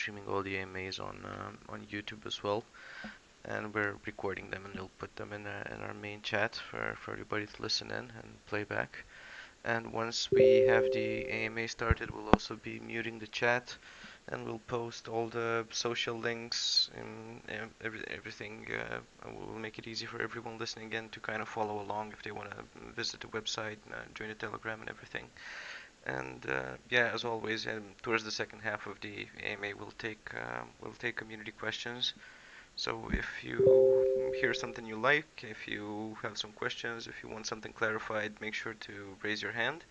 streaming all the AMAs on YouTube as well, and we're recording them and we'll put them in our main chat for everybody to listen in and play back. And once we have the AMA started, we'll also be muting the chat, and we'll post all the social links and everything. We'll make it easy for everyone listening in to kind of follow along if they want to visit the website, join the Telegram, and everything. And yeah, as always, towards the second half of the AMA, we'll take community questions. So if you hear something you like, if you have some questions, if you want something clarified, make sure to raise your hand,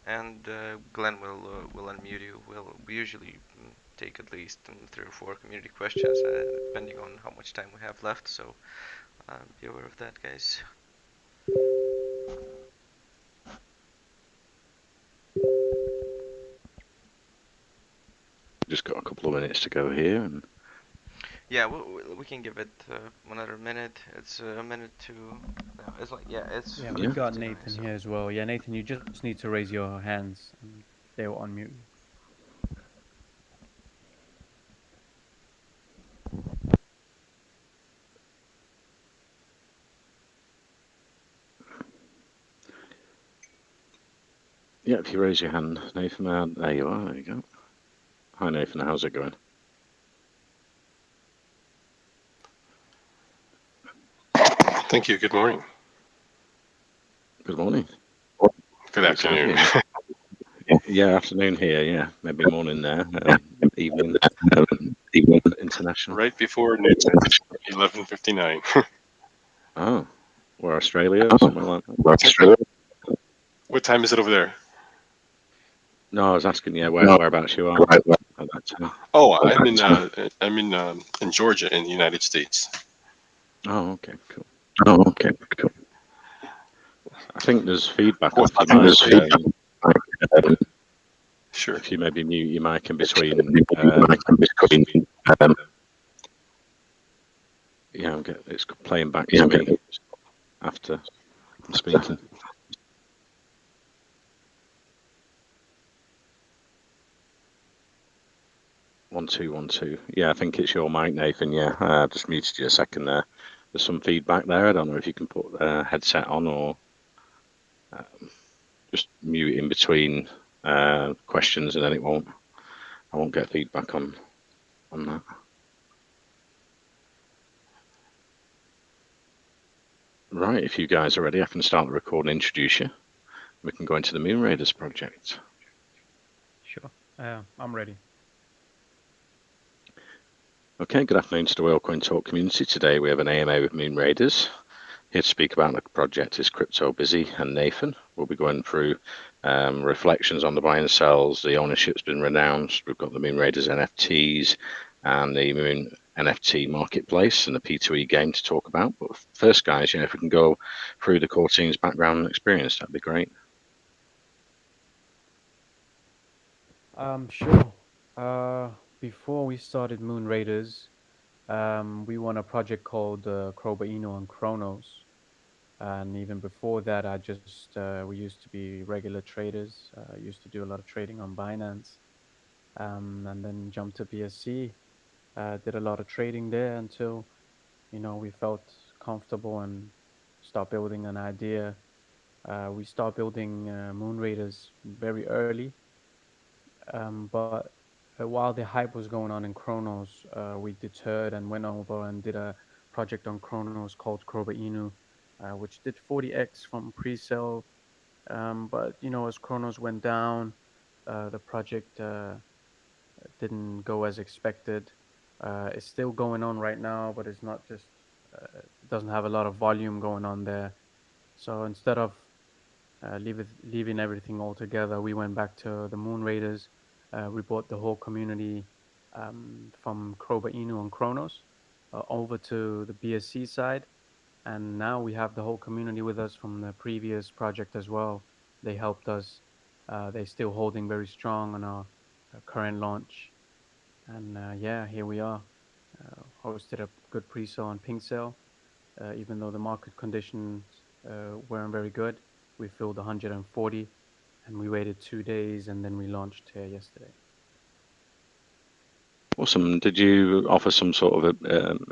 and Glenn will unmute you. We usually take at least 3 or 4 community questions, depending on how much time we have left. So be aware of that, guys. Just got a couple of minutes to go here, and yeah, we can give it another minute. It's a minute to. No, it's like it's. Yeah, we've got Nathan here as well. Yeah, Nathan, you just need to raise your hands, and they will unmute you. yeah, if you raise your hand, Nathan, there you are. There you go. Hi, Nathan. How's it going? Thank you. Good morning. Good morning. Good afternoon. Yeah, afternoon here. Yeah, maybe morning there. Evening. International. Right before noon, 11:59. Oh, we're Australia or something like that. What time is it over there? No, I was asking, yeah, whereabouts you are at that time. Oh, I'm in Georgia in the United States. Oh, okay, cool. Oh, okay, cool. I think there's feedback off your mic. Sure. If you maybe mute your mic in between. Yeah, it's playing back to me after I'm speaking. 1 2 1 2. Yeah, I think it's your mic, Nathan. Yeah, I just muted you a second there. There's some feedback there. I don't know if you can put a headset on or just mute in between questions, and then I won't get feedback on that. Right, if you guys are ready, I can start the recording and introduce you. We can go into the MoonRaiders project. Sure, I'm ready. Okay, good afternoon to the Whale Coin Talk community. Today we have an AMA with MoonRaiders. Here to speak about the project is Crypto Busy and Nathan. We'll be going through reflections on the buy and sells. The ownership's been renounced. We've got the MoonRaiders NFTs and the Moon NFT marketplace and the P2E game to talk about. But first, guys, if we can go through the core team's background and experience, that'd be great. Sure. Before we started MoonRaiders, we won a project called Ino and Chronos. And even before that, we used to be regular traders. Used to do a lot of trading on Binance, and then jumped to BSC. Did a lot of trading there until, we felt comfortable and start building an idea. We start building MoonRaiders very early, but while the hype was going on in Chronos, we deterred and went over and did a project on Chronos called Inu, which did 40x from pre-sale. But as Chronos went down, the project didn't go as expected. It's still going on right now, but it's not just it doesn't have a lot of volume going on there. So instead of leaving everything all together, we went back to the MoonRaiders. We brought the whole community from Inu and Chronos over to the BSC side. And now we have the whole community with us from the previous project as well. They helped us. They're still holding very strong on our current launch. And yeah, here we are. Hosted a good pre-sale on Pink Sale. Even though the market conditions weren't very good, we filled 140 and we waited 2 days and then we launched here yesterday. Awesome. Did you offer some sort of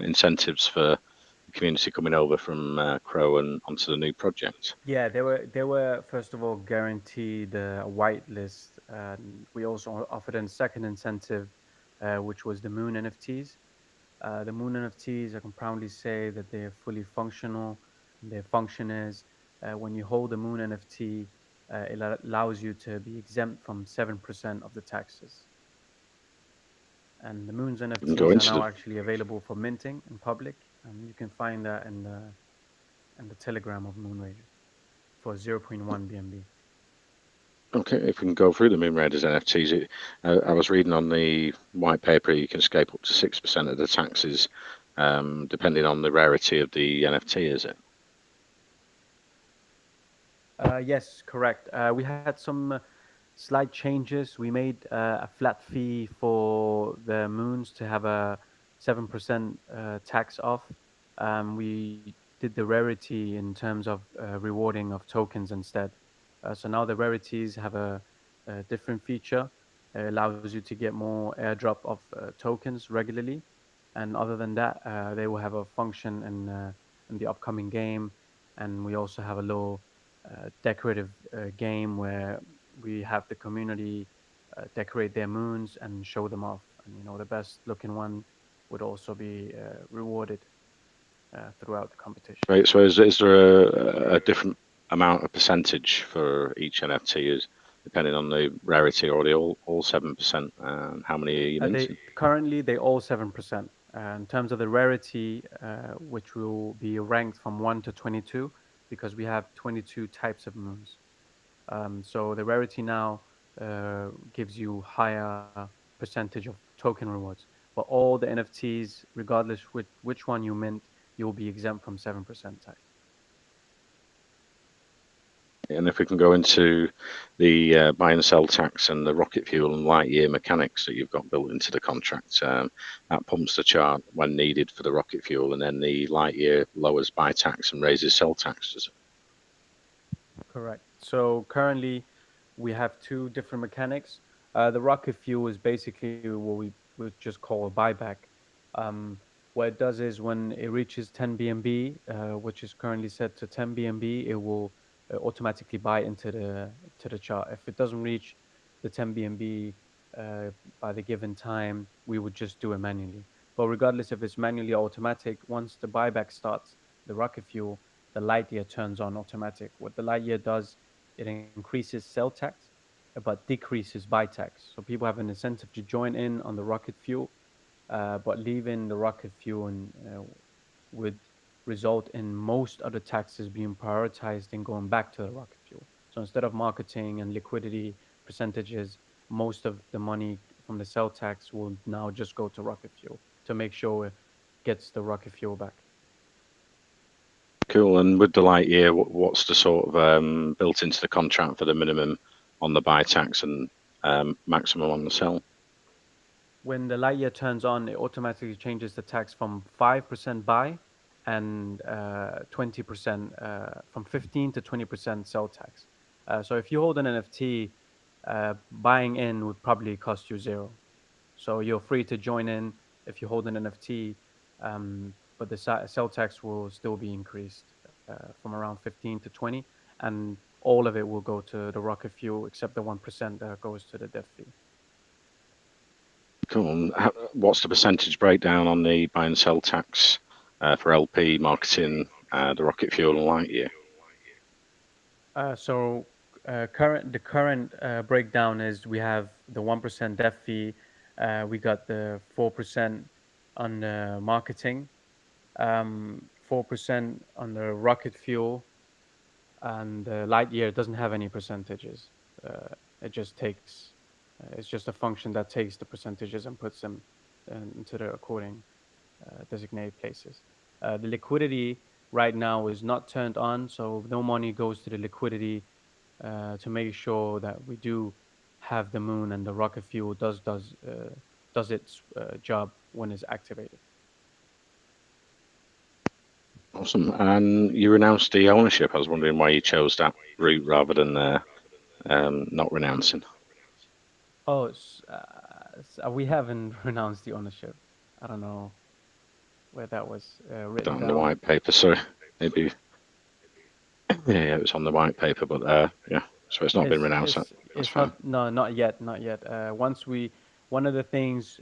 incentives for the community coming over from Crow and onto the new project? Yeah, they were first of all guaranteed a whitelist. We also offered a second incentive, which was the Moon NFTs. The Moon NFTs, I can proudly say that they're fully functional. Their function is when you hold a Moon NFT, it allows you to be exempt from 7% of the taxes. And the Moon's We can go NFTs are into now the actually available for minting in public, and you can find that in the Telegram of MoonRaiders for 0.1 BNB. Okay, if we can go through the MoonRaiders NFTs, I was reading on the white paper you can escape up to 6% of the taxes, depending on the rarity of the NFT, is it? Yes, correct. We had some slight changes. We made a flat fee for the moons to have a 7% tax off. We did the rarity in terms of rewarding of tokens instead. So now the rarities have a different feature. It allows you to get more airdrop of tokens regularly. And other than that, they will have a function in the upcoming game. And we also have a little decorative game where we have the community decorate their moons and show them off. And the best looking one would also be rewarded throughout the competition. Right. So is there a different amount of percentage for each NFT, is depending on the rarity, or are they all 7%? And how many are you minting? Currently they all 7%. In terms of the rarity, which will be ranked from 1 to 22, because we have 22 types of moons. So the rarity now gives you higher percentage of token rewards. But all the NFTs, regardless which one you mint, you'll be exempt from 7% tax. And if we can go into the buy and sell tax and the rocket fuel and light year mechanics that you've got built into the contract, that pumps the chart when needed for the rocket fuel, and then the light year lowers buy tax and raises sell tax, does it? Correct. So currently, we have two different mechanics. The rocket fuel is basically what we would just call a buyback. Um, what it does is when it reaches 10 BNB, which is currently set to 10 BNB, it will automatically buy into the chart. If it doesn't reach the 10 BNB by the given time, we would just do it manually. But regardless if it's manually or automatic, once the buyback starts, the rocket fuel, the light year turns on automatic. What the light year does, it increases sell tax, but decreases buy tax. So people have an incentive to join in on the rocket fuel, but leaving the rocket fuel would result in most of the taxes being prioritized and going back to the rocket fuel. So instead of marketing and liquidity percentages, most of the money from the sell tax will now just go to rocket fuel to make sure it gets the rocket fuel back. Cool. And with the light year, what's the sort of built into the contract for the minimum on the buy tax and maximum on the sell? When the light year turns on, it automatically changes the tax from 5% buy and 20%, from 15 to 20% sell tax. So if you hold an NFT, buying in would probably cost you zero. So you're free to join in if you hold an NFT, but the sell tax will still be increased from around 15 to 20, and all of it will go to the rocket fuel except the 1% that goes to the dev fee. Cool. And what's the percentage breakdown on the buy and sell tax for LP marketing, the rocket fuel and light year? So the current breakdown is we have the 1% dev fee, we got the 4% on the marketing, 4% on the rocket fuel, and the light year doesn't have any percentages. It just takes, it's just a function that takes the percentages and puts them into the according designated places. The liquidity right now is not turned on, so no money goes to the liquidity to make sure that we do have the moon and the rocket fuel does its job when it's activated. Awesome. And you renounced the ownership. I was wondering why you chose that route rather than not renouncing. Oh, We haven't renounced the ownership. I don't know where that was Put that written on the down. white paper. Sorry, maybe yeah, it was on the white paper, but yeah, so it's not been renounced. That's It's fine. not, no, not yet, not yet. Once we One of the things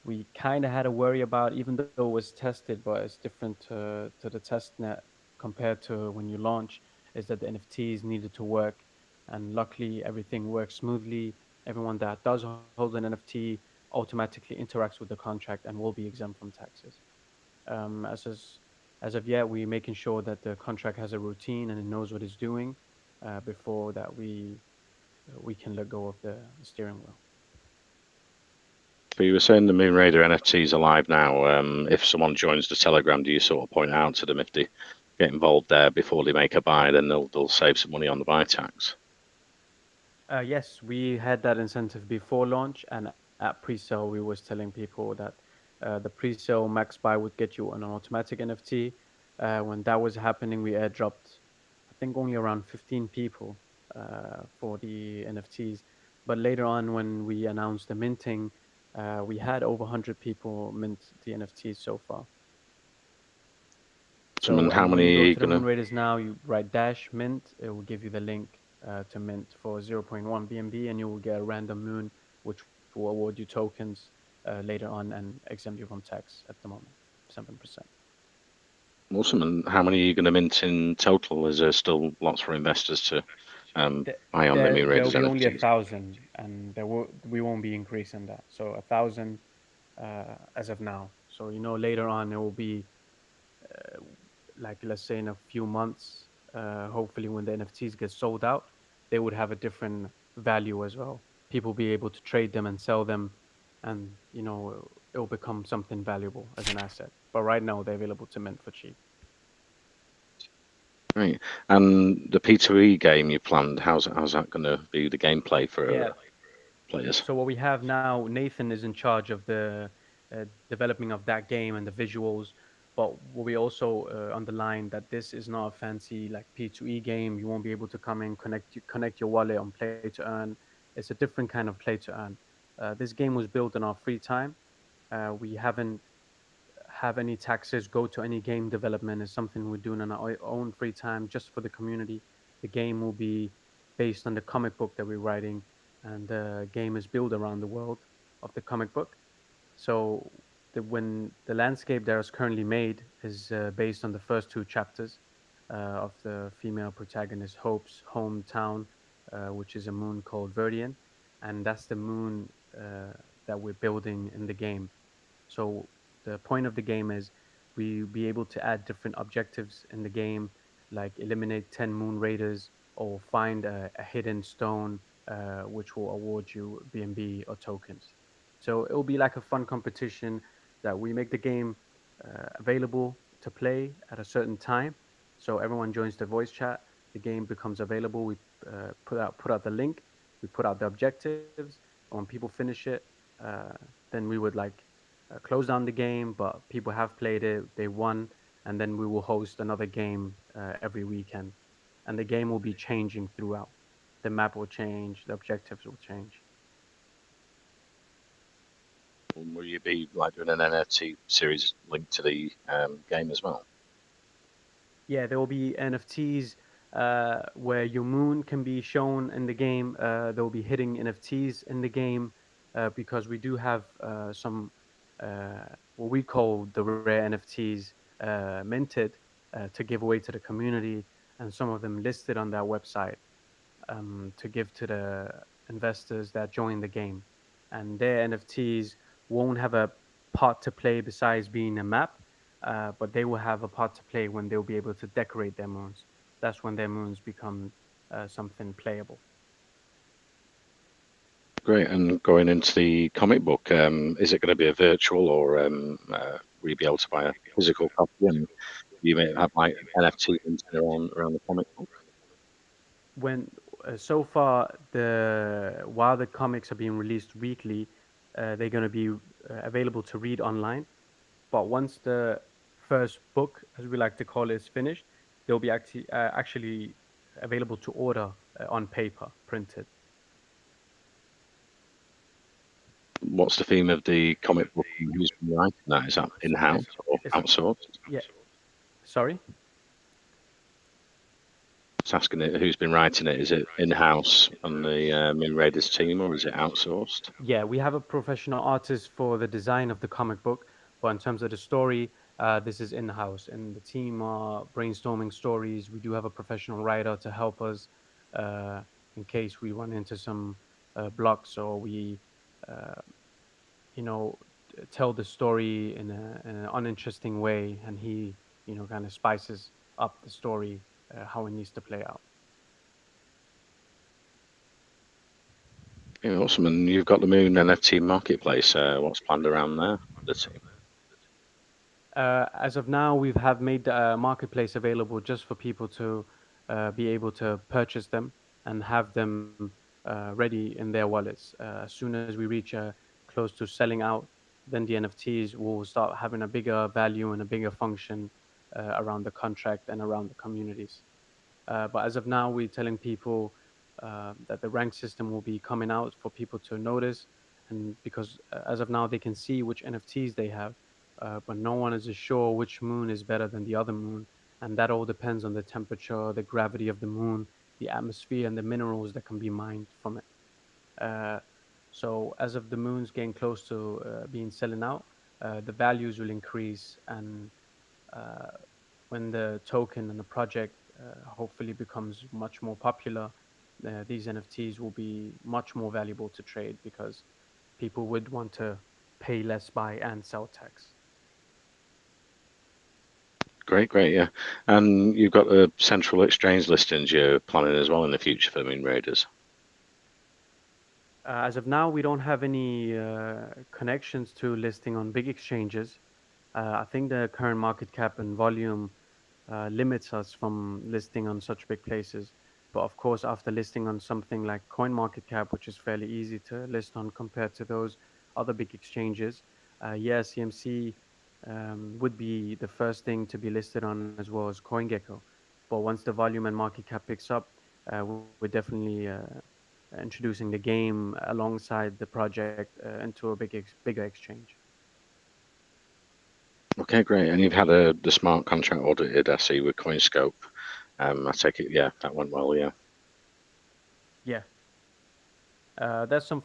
we kind of had a worry about, even though it was tested, but it's different to the test net compared to when you launch, is that the NFTs needed to work, and luckily everything works smoothly. Everyone that does hold an NFT automatically interacts with the contract and will be exempt from taxes. As of yet, we're making sure that the contract has a routine and it knows what it's doing before that we can let go of the steering wheel. But you were saying the MoonRaider NFTs are live now. If someone joins the Telegram, do you sort of point out to them if they get involved there before they make a buy, then they'll save some money on the buy tax? Yes, we had that incentive before launch, and at pre-sale, we was telling people that the pre-sale max buy would get you an automatic NFT. When that was happening, we airdropped, I think, only around 15 people for the NFTs. But later on, when we announced the minting, we had over 100 people mint the NFTs so far. So, So, and how and when you many go are you to the gonna? Moonraiders now, you write dash mint, it will give you the link to mint for zero point 0.1 BNB, and you will get a random moon, which will award you tokens later on and exempt you from tax at the moment, 7%. Awesome. And how many are you going to mint in total? Is there still lots for investors to buy on the There'll MoonRaiders be only a NFTs? thousand, and we won't be increasing that. So a thousand as of now. So later on it will be uh, like, let's say, in a few months, hopefully when the NFTs get sold out, they would have a different value as well. People be able to trade them and sell them, and it'll become something valuable as an asset. But right now they're available to mint for cheap. Right. And the P2E game you planned, how's that going to be the gameplay for Yeah. players? So what we have now, Nathan is in charge of the developing of that game and the visuals. But what we also underline that this is not a fancy like P2E game. You won't be able to come in, connect your wallet on play to earn. It's a different kind of play to earn. This game was built in our free time. We haven't have any taxes go to any game development. Is something we're doing in our own free time just for the community. The game will be based on the comic book that we're writing, and the game is built around the world of the comic book. So when the landscape that is currently made is based on the first two chapters of the female protagonist Hope's hometown, which is a moon called Verdian, and that's the moon that we're building in the game. So the point of the game is we be able to add different objectives in the game, like eliminate 10 moon raiders or find a hidden stone, which will award you BNB or tokens. So it will be like a fun competition that we make the game available to play at a certain time. So everyone joins the voice chat. The game becomes available. We put out the link. We put out the objectives. And when people finish it, uh, then we would like close down the game, but people have played it, they won, and then we will host another game every weekend. And the game will be changing throughout. The map will change, the objectives will change. Will you be like doing an NFT series linked to the game as well? Yeah, there will be NFTs where your moon can be shown in the game. There will be hitting NFTs in the game because we do have some what we call the rare NFTs minted to give away to the community, and some of them listed on that website to give to the investors that join the game. And their NFTs won't have a part to play besides being a map, but they will have a part to play when they'll be able to decorate their moons. That's when their moons become something playable. Great. And going into the comic book, is it going to be a virtual or will you be able to buy a physical copy? And you may have like NFT around the comic book. When So far, the while the comics are being released weekly, they're going to be available to read online. But once the first book, as we like to call it, is finished, they'll be actually available to order on paper, printed. what's the theme of the comic book and who's been writing that? Is that in-house or It's outsourced? yeah. Sorry. Just asking it, who's been writing it? Is it in-house on the MoonRaiders team or is it outsourced? Yeah, we have a professional artist for the design of the comic book, but in terms of the story, this is in-house, and the team are brainstorming stories. We do have a professional writer to help us uh, in case we run into some blocks or we, uh, you know, tell the story in an uninteresting way, and he, kind of spices up the story how it needs to play out. Yeah, awesome. And you've got the Moon NFT marketplace. What's planned around there for the team? As of now, we have made the marketplace available just for people to be able to purchase them and have them ready in their wallets. As soon as we reach close to selling out, then the NFTs will start having a bigger value and a bigger function around the contract and around the communities. But as of now, we're telling people that the rank system will be coming out for people to notice, and because as of now they can see which NFTs they have, but no one is sure which moon is better than the other moon, and that all depends on the temperature, the gravity of the moon, the atmosphere, and the minerals that can be mined from it. Uh, so as of the moons getting close to being selling out, the values will increase, and uh, when the token and the project hopefully becomes much more popular, these NFTs will be much more valuable to trade because people would want to pay less buy and sell tax. Great, great, yeah. And you've got the central exchange listings you're planning as well in the future for MoonRaiders. As of now, we don't have any connections to listing on big exchanges. I think the current market cap and volume limits us from listing on such big places. But of course, after listing on something like CoinMarketCap, which is fairly easy to list on compared to those other big exchanges, yeah, CMC would be the first thing to be listed on as well as CoinGecko. But once the volume and market cap picks up, we're definitely introducing the game alongside the project into a bigger exchange. Okay, great. And you've had the smart contract audited, I see, with CoinScope. I take it, yeah, that went well, yeah. Yeah, there's some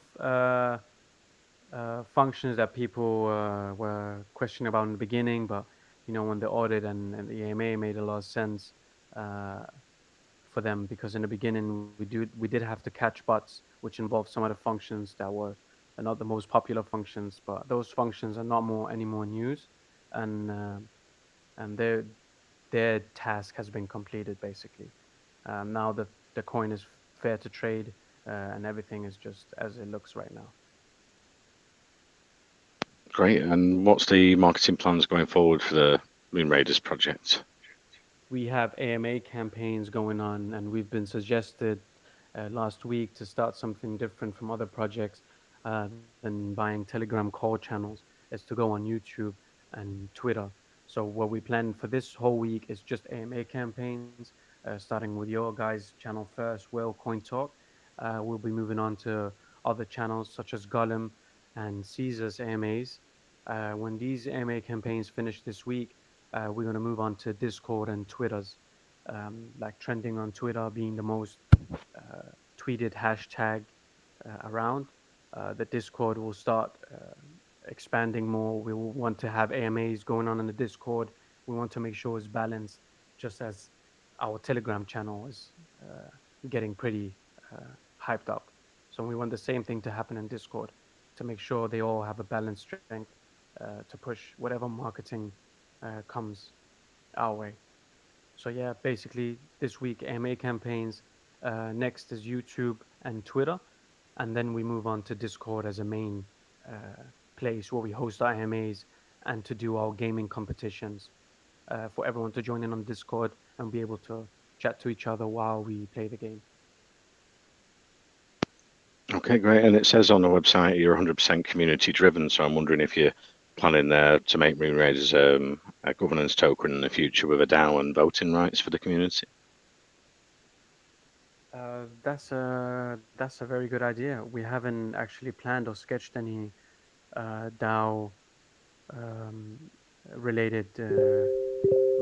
functions that people were questioning about in the beginning, but when the audit and the EMA made a lot of sense uh, for them because in the beginning we did have to catch bots, which involved some of the functions that were not the most popular functions, but those functions are not more anymore in use, and their task has been completed basically. Now the coin is fair to trade, and everything is just as it looks right now. Great. And what's the marketing plans going forward for the MoonRaiders project? We have AMA campaigns going on, and we've been suggested last week to start something different from other projects than buying Telegram call channels, is to go on YouTube and Twitter. So what we plan for this whole week is just AMA campaigns, starting with your guys' channel first, Whale Coin Talk. We'll be moving on to other channels such as Gollum and Caesar's AMAs. When these AMA campaigns finish this week, we're going to move on to Discord and Twitter's, like trending on Twitter being the most tweeted hashtag around. The Discord will start expanding more. We will want to have AMAs going on in the Discord. We want to make sure it's balanced, just as our Telegram channel is getting pretty hyped up. So we want the same thing to happen in Discord to make sure they all have a balanced strength to push whatever marketing comes our way. So yeah, basically this week AMA campaigns. Next is YouTube and Twitter, and then we move on to Discord as a main place where we host our AMAs and to do our gaming competitions for everyone to join in on Discord and be able to chat to each other while we play the game. Okay, great. And it says on the website you're 100% community driven. So I'm wondering if you're planning there to make MoonRaiders a governance token in the future with a DAO and voting rights for the community. That's a very good idea. We haven't actually planned or sketched any DAO related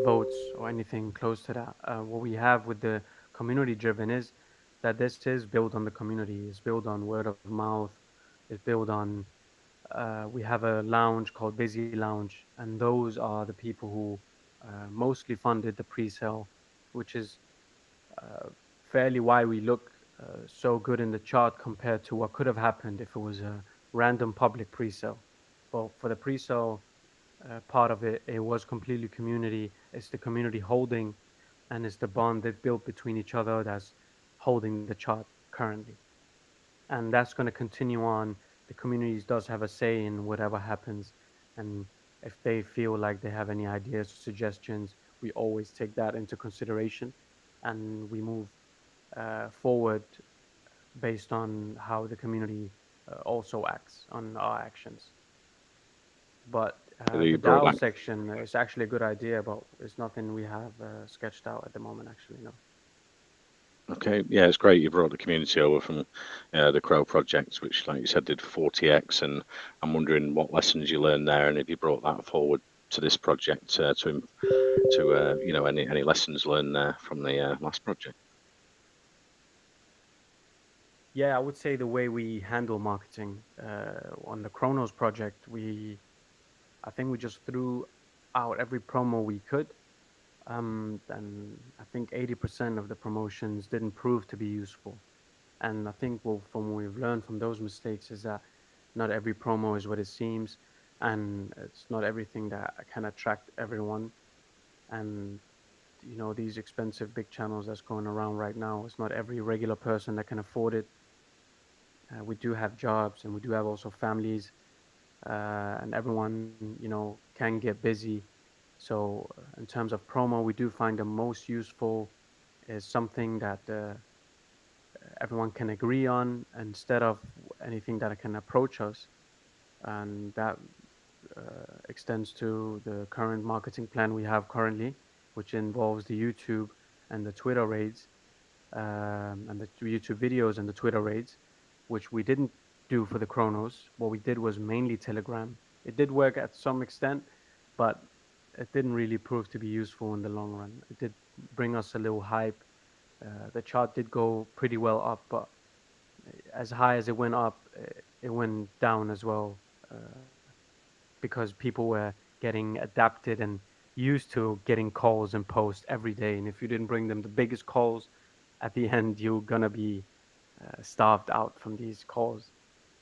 votes or anything close to that. What we have with the community driven is that this is built on the community, it's built on word of mouth, it's built on we have a lounge called Busy Lounge, and those are the people who mostly funded the pre-sale, which is uh, fairly why we look so good in the chart compared to what could have happened if it was a random public pre-sale. But for the pre-sale part of it, it was completely community. It's the community holding, and it's the bond they've built between each other that's holding the chart currently, and that's going to continue on. The communities does have a say in whatever happens, and if they feel like they have any ideas or suggestions, we always take that into consideration, and we move forward based on how the community also acts on our actions. But You the brought DAO that. section is actually a good idea, but it's nothing we have sketched out at the moment. Actually, no. Okay, yeah, it's great you brought the community over from the Crow project, which, like you said, did 40x, and I'm wondering what lessons you learned there, and if you brought that forward to this project to any lessons learned there from the last project. Yeah, I would say the way we handle marketing on the Chronos project, I think we just threw out every promo we could. And I think 80% of the promotions didn't prove to be useful. And I think from what we've learned from those mistakes is that not every promo is what it seems, and it's not everything that can attract everyone. And these expensive big channels that's going around right now, it's not every regular person that can afford it. We do have jobs, and we do have also families, and everyone can get busy. So in terms of promo, we do find the most useful is something that everyone can agree on instead of anything that can approach us, and that extends to the current marketing plan we have currently, which involves the YouTube and the Twitter raids, and the YouTube videos and the Twitter raids, which we didn't do for the Chronos. What we did was mainly Telegram. It did work at some extent, but it didn't really prove to be useful in the long run. It did bring us a little hype. The chart did go pretty well up, but as high as it went up, it went down as well, because people were getting adapted and used to getting calls and posts every day. And if you didn't bring them the biggest calls, at the end you're gonna be starved out from these calls,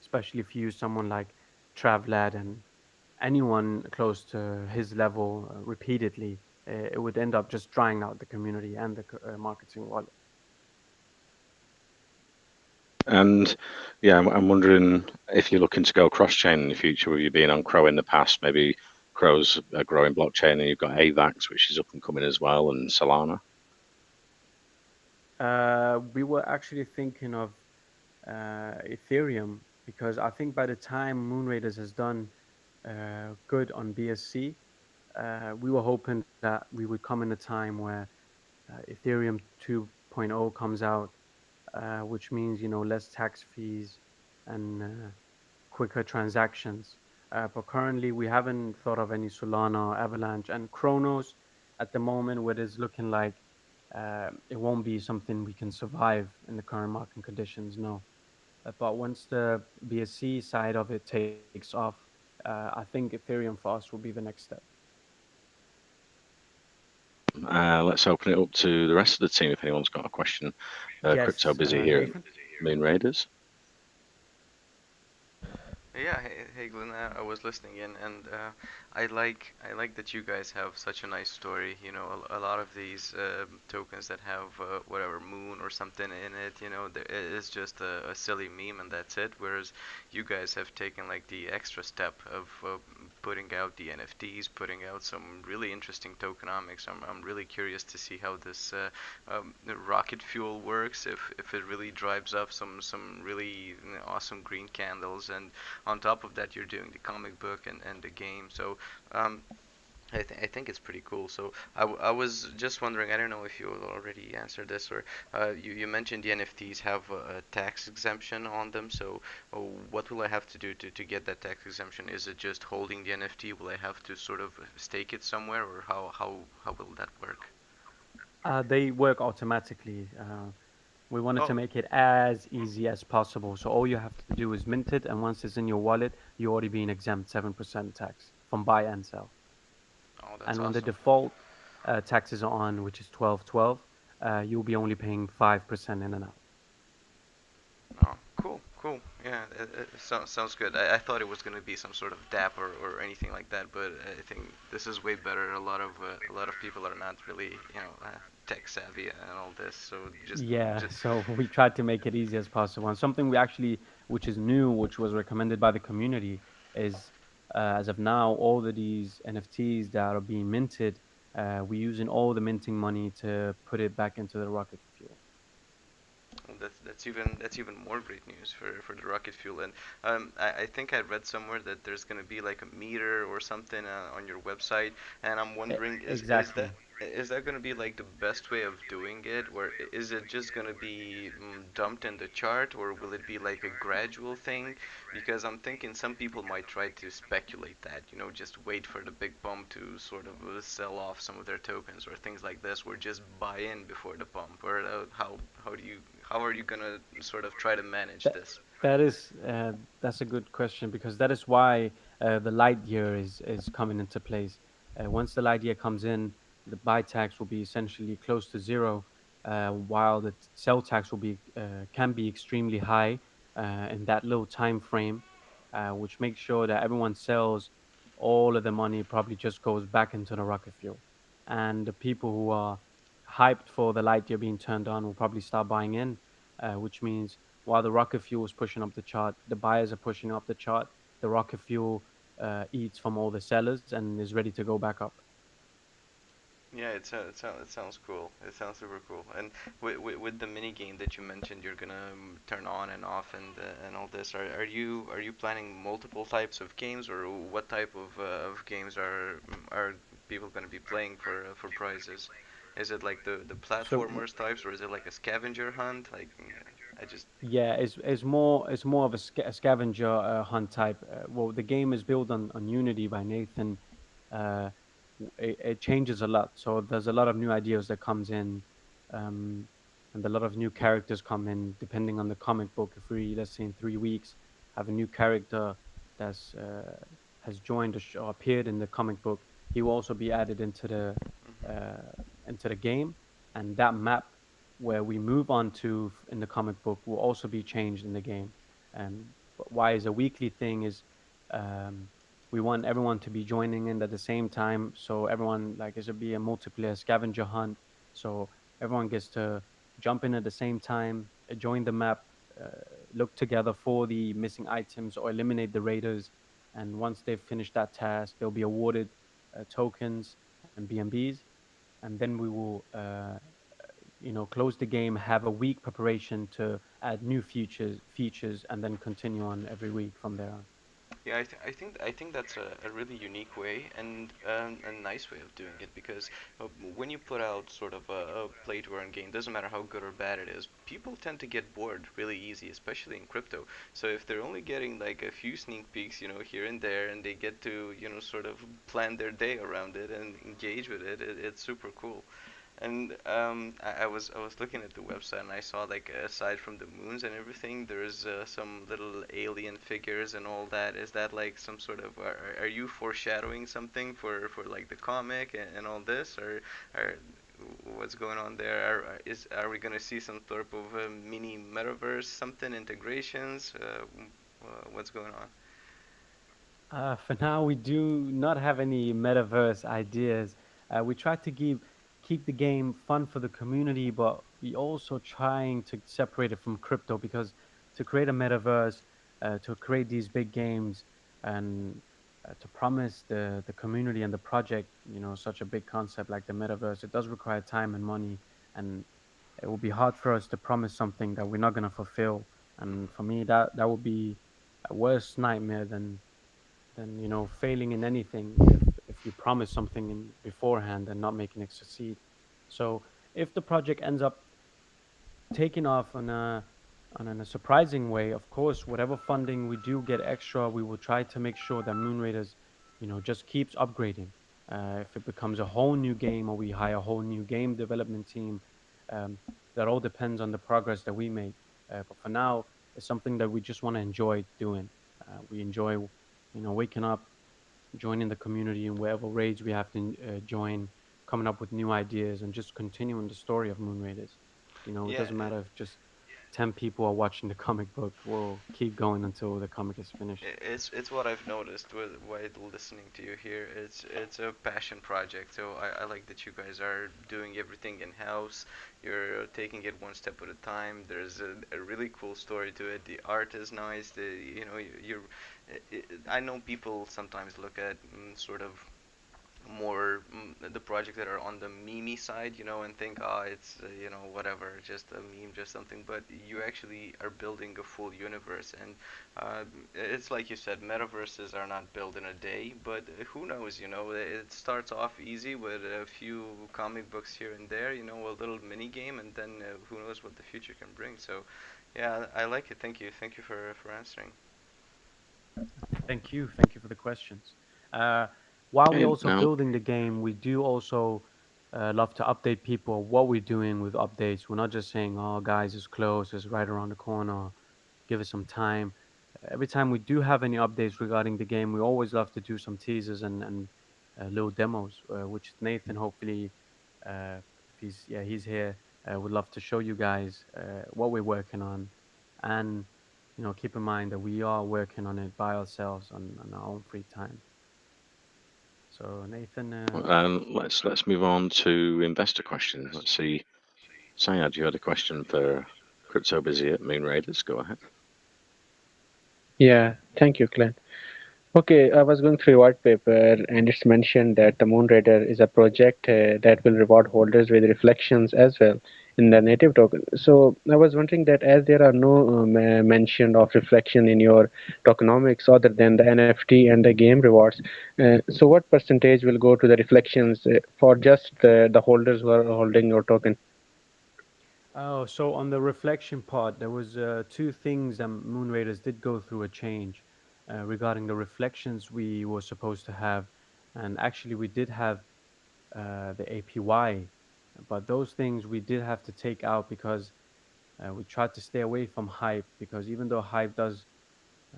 especially if you use someone like Travlad and anyone close to his level repeatedly. It would end up just drying out the community and the marketing wallet. And yeah, I'm wondering if you're looking to go cross-chain in the future. With you being on Crow in the past, maybe Crow's a growing blockchain, and you've got AVAX, which is up and coming as well, and Solana. We were actually thinking of Ethereum, because I think by the time MoonRaiders has done good on BSC, we were hoping that we would come in a time where Ethereum 2.0 comes out, which means less tax fees and quicker transactions. But currently, we haven't thought of any Solana, Avalanche, and Chronos at the moment. What is looking like it won't be something we can survive in the current market conditions. No. But once the BSC side of it takes off, I think Ethereum for us will be the next step. Let's open it up to the rest of the team if anyone's got a question. Crypto Yes, busy here Nathan? at MoonRaiders. Yeah, hey Glenn, I was listening in, and I like that you guys have such a nice story. You know, a lot of these tokens that have whatever moon or something in it, it is just a silly meme and that's it. Whereas you guys have taken like the extra step of putting out the NFTs, putting out some really interesting tokenomics. I'm really curious to see how this the rocket fuel works, if it really drives up some really awesome green candles, and on top of that you're doing the comic book and the game. So I think it's pretty cool. So I was just wondering, I don't know if you already answered this, or you mentioned the NFTs have a tax exemption on them. So what will I have to do to get that tax exemption? Is it just holding the NFT? Will I have to sort of stake it somewhere, or how will that work? They work automatically. We wanted to Oh, make it as easy as possible. So all you have to do is mint it, and once it's in your wallet, you're already being exempt 7% tax from buy and sell. oh, that's And when the awesome. default taxes are on, which is 1212, you'll be only paying 5% in and out. Oh, cool, cool. Yeah, sounds good. I thought it was gonna be some sort of DApp or anything like that, but I think this is way better. A lot of people are not really, tech savvy and all this, so Yeah, just so we tried to make it easy as possible. And something we actually, which is new, which was recommended by the community, is as of now, all of these NFTs that are being minted, we're using all the minting money to put it back into the rocket fuel. well, that's even more great news for the rocket fuel. And I think I read somewhere that there's gonna be like a meter or something on your website, and I'm wondering, Exactly. is that gonna be like the best way of doing it, or is it just gonna be dumped in the chart, or will it be like a gradual thing? Because I'm thinking some people might try to speculate that, just wait for the big bump to sort of sell off some of their tokens or things like this, or just buy in before the bump, or how are you gonna sort of try to manage That this? that is that's a good question because that is why the light year is coming into place. Once the light year comes in, the buy tax will be essentially close to zero, while the sell tax will be can be extremely high in that little time frame, which makes sure that everyone sells all of the money probably just goes back into the rocket fuel, and the people who are hyped for the light year being turned on will probably start buying in, which means while the rocket fuel is pushing up the chart, the buyers are pushing up the chart. The rocket fuel eats from all the sellers and is ready to go back up. Yeah, it sounds cool. It sounds super cool. And with the mini game that you mentioned, you're gonna turn on and off and all this. Are you planning multiple types of games, or what type of games are people gonna be playing for prizes? Is it like the So platformers types, or is it like a scavenger hunt? Like, I just yeah, it's more of a, a scavenger hunt type. Well, the game is built on Unity by Nathan. Uh, it changes a lot, so there's a lot of new ideas that comes in, um, and a lot of new characters come in depending on the comic book. If we, let's say in 3 weeks, have a new character that's has joined or appeared in the comic book, he will also be added mhm. uh, into the game, and that map where we move on to in the comic book will also be changed in the game. And why is a weekly thing is um, we want everyone to be joining in at the same time, so everyone like it should be a multiplayer scavenger hunt. So everyone gets to jump in at the same time, join the map, uh, look together for the missing items or eliminate the raiders. And once they've finished that task, they'll be awarded tokens and BNBs, and then we will close the game, have a week preparation to add new features, and then continue on every week from there on. Yeah, I think that's a really unique way and a nice way of doing it, because when you put out sort of a play to earn game, doesn't matter how good or bad it is, people tend to get bored really easy, especially in crypto. So if they're only getting like a few sneak peeks, here and there, and they get to sort of plan their day around it and engage with it, it's super cool. And I was looking at the website, and I saw like aside from the moons and everything, there's some little alien figures and all that. Is that like some sort of are you foreshadowing something for like the comic and all this, or what's going on there? Are we gonna see some sort of mini metaverse, something integrations? What's going on? For now, we do not have any metaverse ideas. We try to keep the game fun for the community, but we also trying to separate it from crypto because to create a metaverse, to create these big games, and to promise the community and the project, such a big concept like the metaverse, it does require time and money, and it will be hard for us to promise something that we're not going to fulfill. And for me, that would be a worse nightmare than failing in anything if if you promise something in beforehand and not making it succeed. So if the project ends up taking off on a surprising way, of course, whatever funding we do get extra, we will try to make sure that MoonRaiders, just keeps upgrading. If it becomes a whole new game or we hire a whole new game development team, um, that all depends on the progress that we make. But for now, it's something that we just want to enjoy doing. We enjoy, waking up, joining the community in wherever raids we have to join, coming up with new ideas, and just continuing the story of Moon Raiders. It Yeah, doesn't matter if just 10 people are watching the comic book. We'll keep going until the comic is finished. it's what I've noticed with while listening to you here. It's a passion project, so I like that you guys are doing everything in house. You're taking it one step at a time. There's a really cool story to it. The art is nice. I know people sometimes look at sort of more the projects that are on the meme side, and think, it's whatever, just a meme, just something. But you actually are building a full universe, and it's like you said, metaverses are not built in a day. But who knows? It starts off easy with a few comic books here and there, a little mini game, and then who knows what the future can bring. So, yeah, I like it. Thank you for answering. Thank you for the questions. Uh, while we're Okay, also now building the game, we do also love to update people on what we're doing with updates. We're not just saying, "Oh, guys, it's close, it's right around the corner. Give it some time." Every time we do have any updates regarding the game, we always love to do some teasers and little demos, which Nathan hopefully, if he's here, would love to show you guys what we're working on, and keep in mind that we are working on it by ourselves on our own free time. So Nathan, let's move on to investor questions. Let's see, Sayad, you had a question for Crypto Busy at MoonRaiders. Go ahead. Yeah, thank you, Glenn. Okay, I was going through your white paper and it's mentioned that the Moonraider is a project that will reward holders with reflections as well in the native token. So I was wondering that as there are no mention of reflection in your tokenomics other than the NFT and the game rewards, so what percentage will go to the reflections for just the holders who are holding your token? oh, so on the reflection part, there was two things that Moon Raiders did go through a change regarding the reflections we were supposed to have, and actually we did have the APY, but those things we did have to take out because we tried to stay away from hype, because even though hype does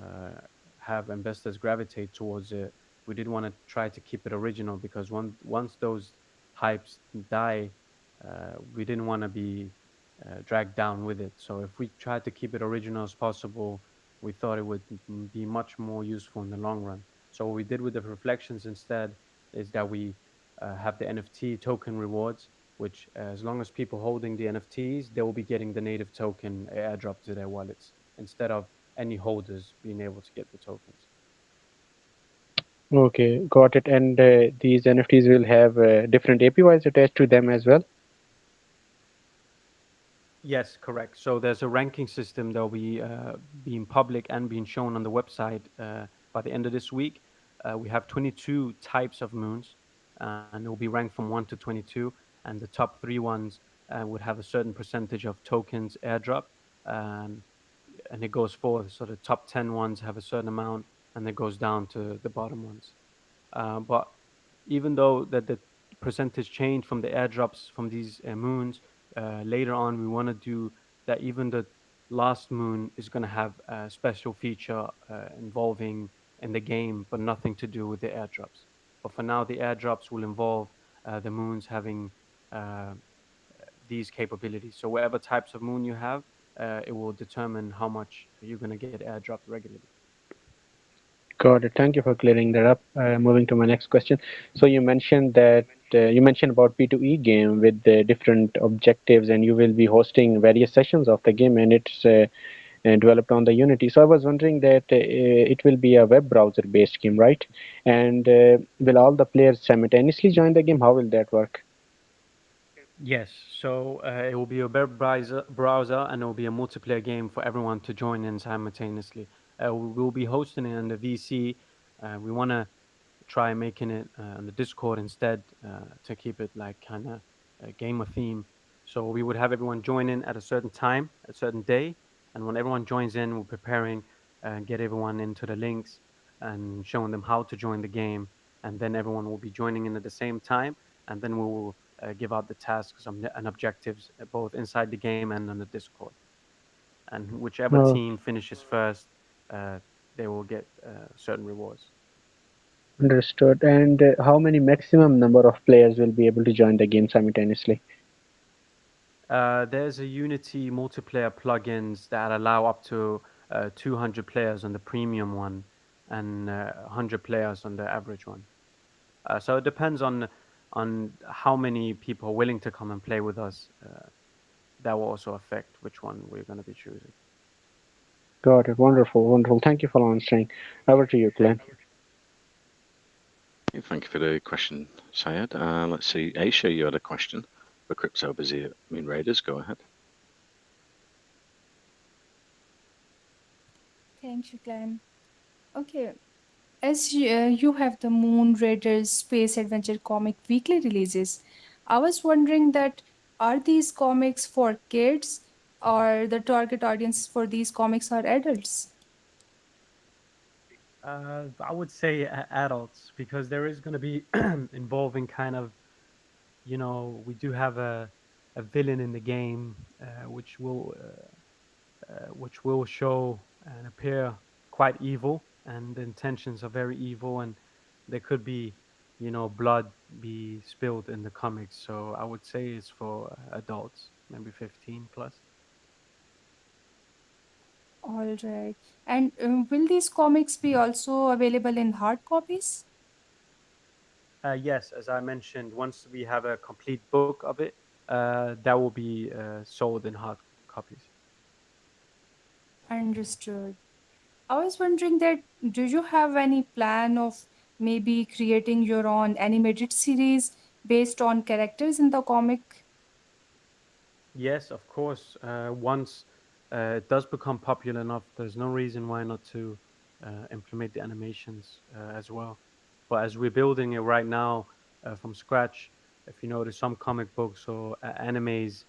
uh, have investors gravitate towards it, we did want to try to keep it original, because once those hypes die, we didn't want to be dragged down with it. So if we tried to keep it original as possible, we thought it would be much more useful in the long run. So what we did with the reflections instead is that we have the NFT token rewards, which as long as people holding the NFTs, they will be getting the native token airdrop to their wallets instead of any holders being able to get the tokens. Okay, got it. And these NFTs will have different APYs attached to them as well. Yes, correct. So there's a ranking system that will be being public and being shown on the website by the end of this week. We have 22 types of moons, and it will be ranked from 1 to 22. And the top three ones would have a certain percentage of tokens airdrop, um, and it goes forth. So the top 10 ones have a certain amount, and it goes down to the bottom ones. But even though that the percentage change from the airdrops from these moons, later on we want to do that. Even the last moon is going to have a special feature involving in the game, but nothing to do with the airdrops. But for now, the airdrops will involve the moons having uh, these capabilities. So whatever types of moon you have, it will determine how much you're going to get airdropped regularly. Got it. Thank you for clearing that up. Moving to my next question. So you mentioned that you mentioned about P2E game with the different objectives, and you will be hosting various sessions of the game, and it's developed on the Unity. So I was wondering that it will be a web browser-based game, right? And will all the players simultaneously join the game? How will that work? Yes, so it will be a web browser, and it will be a multiplayer game for everyone to join in simultaneously. We will be hosting it in the VC. We want to try making it on the Discord instead to keep it like kind of a gamer theme. So we would have everyone join in at a certain time, a certain day, and when everyone joins in, we're preparing and get everyone into the links and showing them how to join the game, and then everyone will be joining in at the same time, and then we will give out the tasks and objectives both inside the game and on the Discord. And whichever Oh, team finishes first, uh, they will get certain rewards. understood. And how many maximum number of players will be able to join the game simultaneously? There's a Unity multiplayer plugins that allow up to 200 players on the premium one and 100 players on the average one. So it depends on how many people are willing to come and play with us. That will also affect which one we're going to be choosing. Got it. Wonderful, wonderful. Thank you for answering. Over to you, Glenn. Thank you. Thank you for the question, Syed. Let's see, Aisha, you had a question for Crypto Busy at MoonRaiders. Go ahead. Thank you, Glenn. Okay, as you have the Moon Raiders Space Adventure comic weekly releases, I was wondering that are these comics for kids or the target audience for these comics are adults? I would say adults because there is going to be involving kind of, we do have a villain in the game, which will show and appear quite evil, and the intentions are very evil, and there could be, blood be spilled in the comics. So I would say it's for adults, maybe 15 plus. All right. And will these comics be also available in hard copies? Yes, as I mentioned, once we have a complete book of it, that will be sold in hard copies. Understood. I was wondering that do you have any plan of maybe creating your own animated series based on characters in the comic? Yes, of course. Once it does become popular enough, there's no reason why not to implement the animations as well. But as we're building it right now from scratch, if you notice, some comic books or animes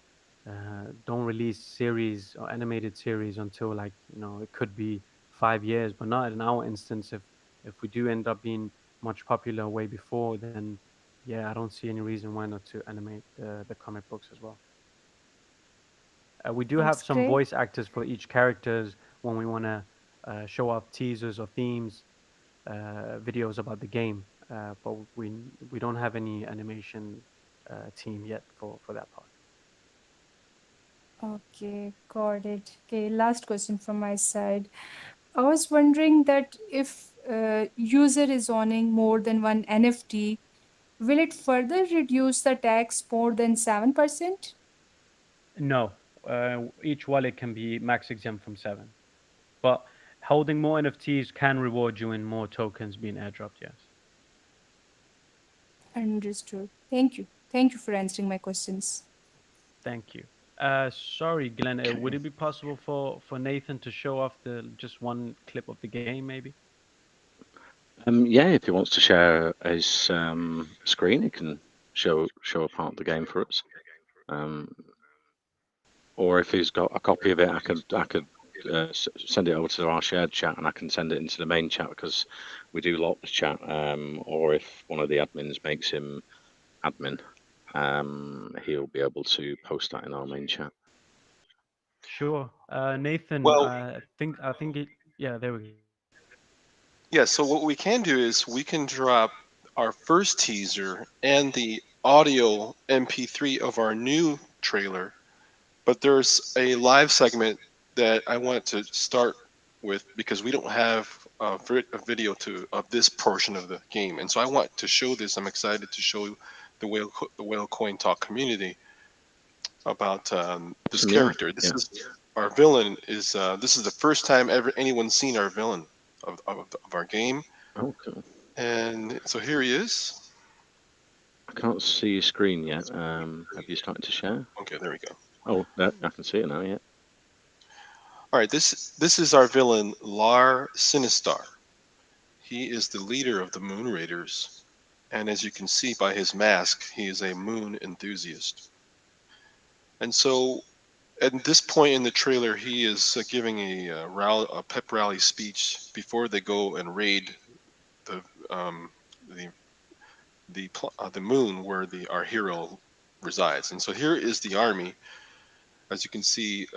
don't release series or animated series until, like, it could be 5 years, but not in our instance. If we do end up being much popular way before, then yeah, I don't see any reason why not to animate the comic books as well. We do have That's some great. voice actors for each characters when we want to show off teasers or themes, videos about the game. But we don't have any animation team yet for that part. Okay, got it. Okay, last question from my side. I was wondering that if user is owning more than one NFT, will it further reduce the tax more than 7%? No, each wallet can be max exempt from 7, but holding more NFTs can reward you in more tokens being airdropped. Yes, Understood. Thank you. Thank you for answering my questions. thank you. Sorry, Glenn. Would Okay. it be possible for Nathan to show off the just one clip of the game, maybe? Yeah, if he wants to share his screen, he can show a part of the game for us. Um, or if he's got a copy of it, I could send it over to our shared chat, and I can send it into the main chat because we do lock the chat. Or if one of the admins makes him admin, he'll be able to post that in our main chat. Sure. Nathan, Well, I think it. Yeah, there we go. yeah, so what we can do is we can drop our first teaser and the audio MP3 of our new trailer, but there's a live segment that I want to start with because we don't have a video of this portion of the game, and so I want to show this. I'm excited to show the whale coin talk community about this Awesome, yeah, character. This yeah. is our villain. Is this is the first time ever anyone's seen our villain of our game, Oh, cool. and so here he is. I can't see your screen yet. Have you started to share? Okay, there we go. Oh, there, I can see it now. Yeah. All right, this is our villain, Lar Sinistar. He is the leader of the MoonRaiders, and as you can see by his mask, he is a moon enthusiast. And so, at this point in the trailer, he is giving a pep rally speech before they go and raid the um, the the moon where our hero resides. And so here is the army. As you can see,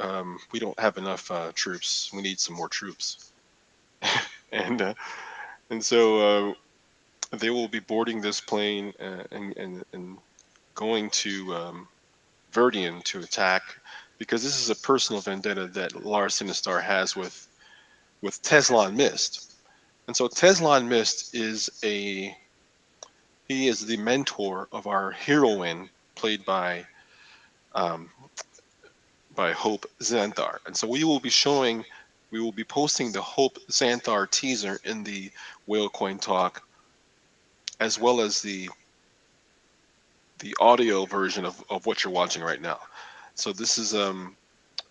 we don't have enough troops. We need some more troops. and and so they will be boarding this plane and going to Verdian to attack because this is a personal vendetta that Lars Sinistar has with Tesla Mist. And so Tesla Mist he is the mentor of our heroine played um, by Hope Xanthar. And so we will be posting the Hope Xanthar teaser in the Whalecoin Talk, as well as the audio version of what you're watching right now. So this is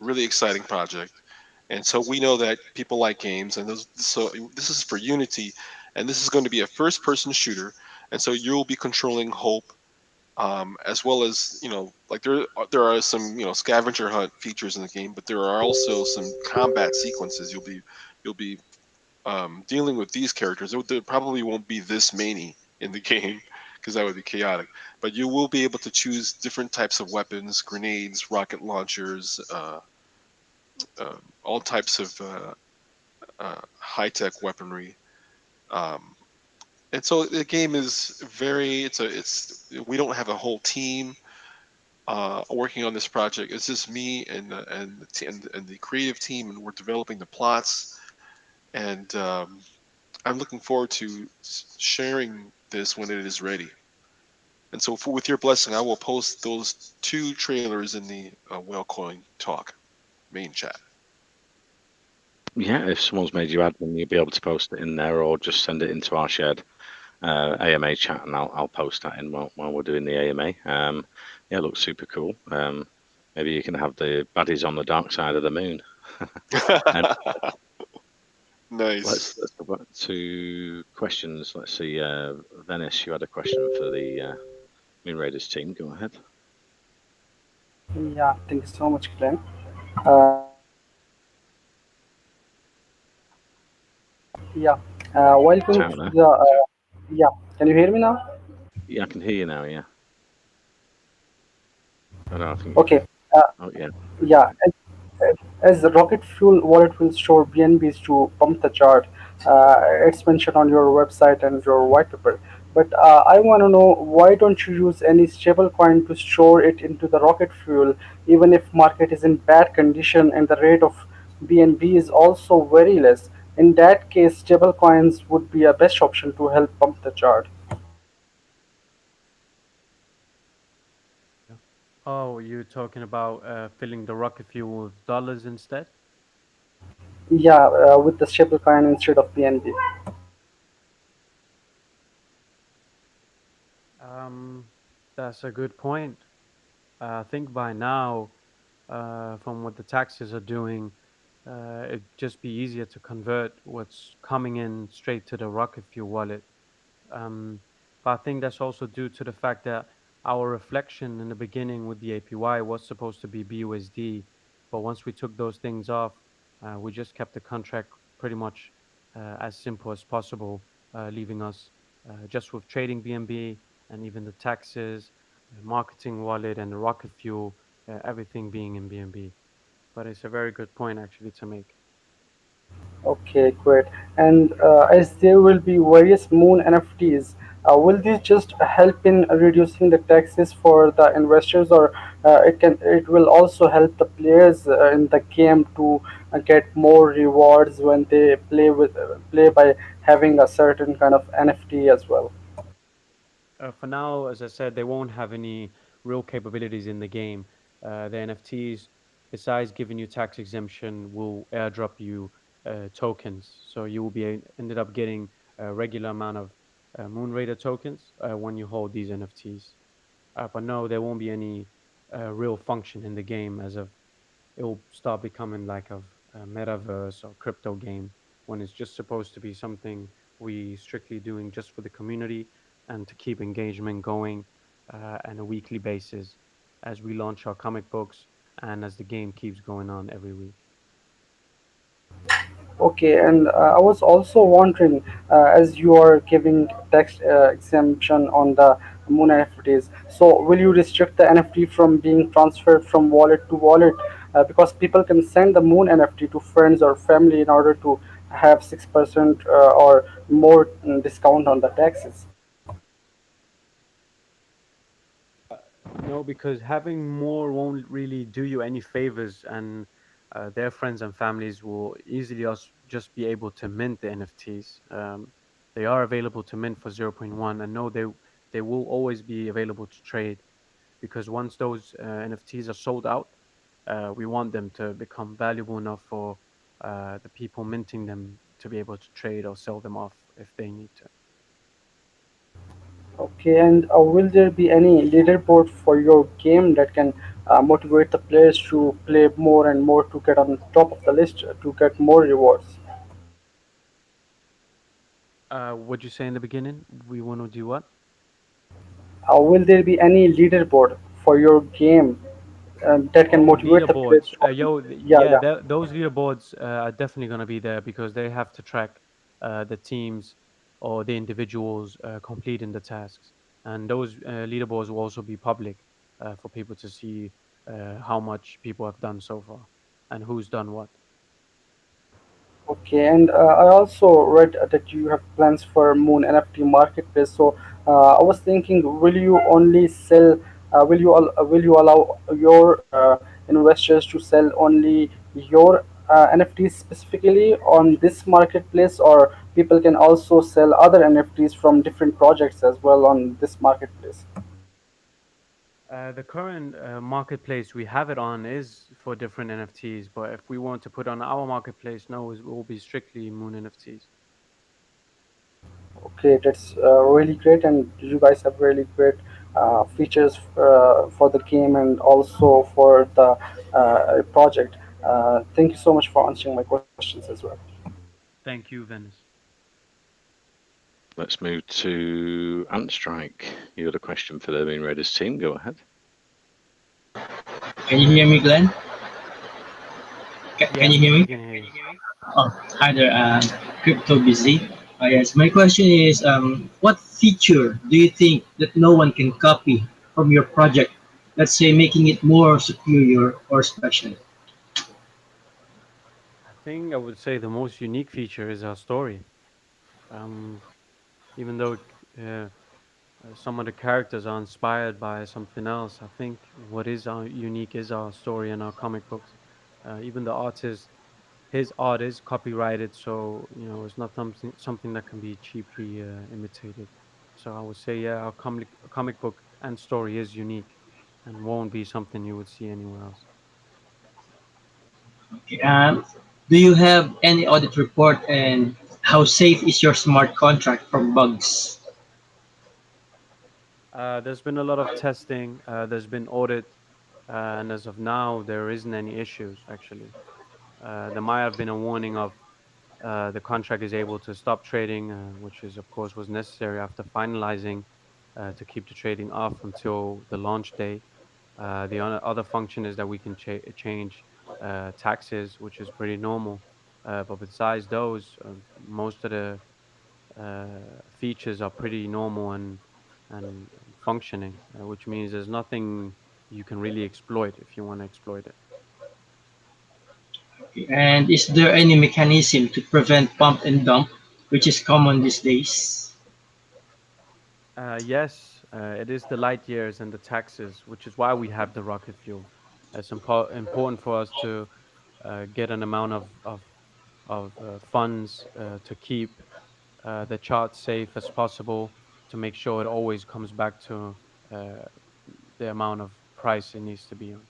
really exciting project. And so we know that people like games, and so this is for Unity, and this is going to be a first-person shooter. And so you'll be controlling Hope, as well as like there are some scavenger hunt features in the game, but there are also some combat sequences. You'll be dealing with these characters. There probably won't be this many in the game because that would be chaotic. But you will be able to choose different types of weapons, grenades, rocket launchers, all types of high tech weaponry. Um, and so the game is very. It's we don't have a whole team working on this project. It's just me and the creative team, and we're developing the plots. And I'm looking forward to sharing this when it is ready. And so, with your blessing, I will post those two trailers in the Whalecoin Talk main chat. Yeah, if someone's made you admin, you'll be able to post it in there, or just send it into our shared AMA chat, and I'll post that in while we're doing the AMA. Yeah, it looks super cool. Maybe you can have the baddies on the dark side of the moon. And let's Nice. go back to questions. Let's see, Venice, you had a question for the MoonRaiders team. Go ahead. Yeah, thank you so much, Glenn. Yeah, while It's going out through there. yeah, can you hear me now? Yeah, I can hear you now. Yeah. Oh no, I think. Okay. Uh, Oh yeah. yeah, as the rocket fuel wallet will store BNBs to pump the chart. It's mentioned on your website and your white paper. But I want to know why don't you use any stable coin to store it into the rocket fuel, even if market is in bad condition and the rate of BNB is also very less. In that case, stable coins would be a best option to help pump the chart. Yeah. Oh, you're talking about filling the rocket fuel with dollars instead? Yeah, with the stable coin instead of BNB. Um, that's a good point. I think by now, from what the taxes are doing, it'd just be easier to convert what's coming in straight to the rocket fuel wallet. Um, but I think that's also due to the fact that our reflection in the beginning with the APY was supposed to be BUSD, but once we took those things off, we just kept the contract pretty much as simple as possible, leaving us just with trading BNB and even the taxes, marketing wallet, and the rocket fuel, everything being in BNB. But it's a very good point actually to make. Okay, great. And as there will be various Moon NFTs, will this just help in reducing the taxes for the investors, or it will also help the players in the game to get more rewards when they play by having a certain kind of NFT as well? For now, as I said, they won't have any real capabilities in the game. The NFTs, besides giving you tax exemption, will airdrop you tokens. So you will be ended up getting a regular amount of MoonRaider tokens when you hold these NFTs. But no, there won't be any real function in the game as of it will start becoming like a metaverse or crypto game when it's just supposed to be something we strictly doing just for the community and to keep engagement going on a weekly basis as we launch our comic books and as the game keeps going on every week. Okay, and I was also wondering, as you are giving tax exemption on the Moon NFTs, so will you restrict the NFT from being transferred from wallet to wallet? Because people can send the Moon NFT to friends or family in order to have 6% or more discount on the taxes. Uh, no, because having more won't really do you any favors, and their friends and families will easily just be able to mint the NFTs. They are available to mint for zero point 0.1, and no, they will always be available to trade because once those NFTs are sold out, we want them to become valuable enough for the people minting them to be able to trade or sell them off if they need to. Okay, and will there be any leaderboard for your game that can motivate the players to play more and more to get on top of the list to get more rewards? What'd you say in the beginning? We want to do what? Will there be any leaderboard for your game that can Oh, motivate the players leaderboards. to? Yeah, Yeah, yeah. those leaderboards are definitely going to be there because they have to track the teams or the individuals completing the tasks. And those leaderboards will also be public for people to see how much people have done so far and who's done what. Okay, and I also read that you have plans for Moon NFT marketplace. So I was thinking, will you only sell? Will you allow your investors to sell only your NFTs specifically on this marketplace, or people can also sell other NFTs from different projects as well on this marketplace? The current marketplace we have it on is for different NFTs, but if we want to put on our marketplace, no, it will be strictly Moon NFTs. Okay, that's really great, and you guys have really great features for the game and also for the project. Thank you so much for answering my questions as well. Thank you, Venice. Let's move to Antstrike. You had a question for the MoonRaiders team. Go ahead. Can you hear me, Glenn? Can you Yes, hear we me? can hear you. Oh, hi there. Crypto busy. Yes, my question is, what feature do you think that no one can copy from your project? Let's say making it more superior or special. I think I would say the most unique feature is our story. Um, Even though some of the characters are inspired by something else, I think what is our unique is our story and our comic books. Even the artist, his art is copyrighted, so it's not something that can be cheaply imitated. So I would say, yeah, our comic book and story is unique, and won't be something you would see anywhere else. Okay, do you have any audit report and how safe is your smart contract from bugs? There's been a lot of testing. There's been audit, and as of now, there isn't any issues actually. There might have been a warning of the contract is able to stop trading, which is of course was necessary after finalizing to keep the trading off until the launch day. The other function is that we can change taxes, which is pretty normal. But besides those, most of the features are pretty normal and functioning, which means there's nothing you can really exploit if you want to exploit it. Okay, and is there any mechanism to prevent pump and dump, which is common these days? Yes, it is the light years and the taxes, which is why we have the rocket fuel. It's important for us to get an amount of funds to keep the chart safe as possible to make sure it always comes back to uh, the amount of price it needs to be on.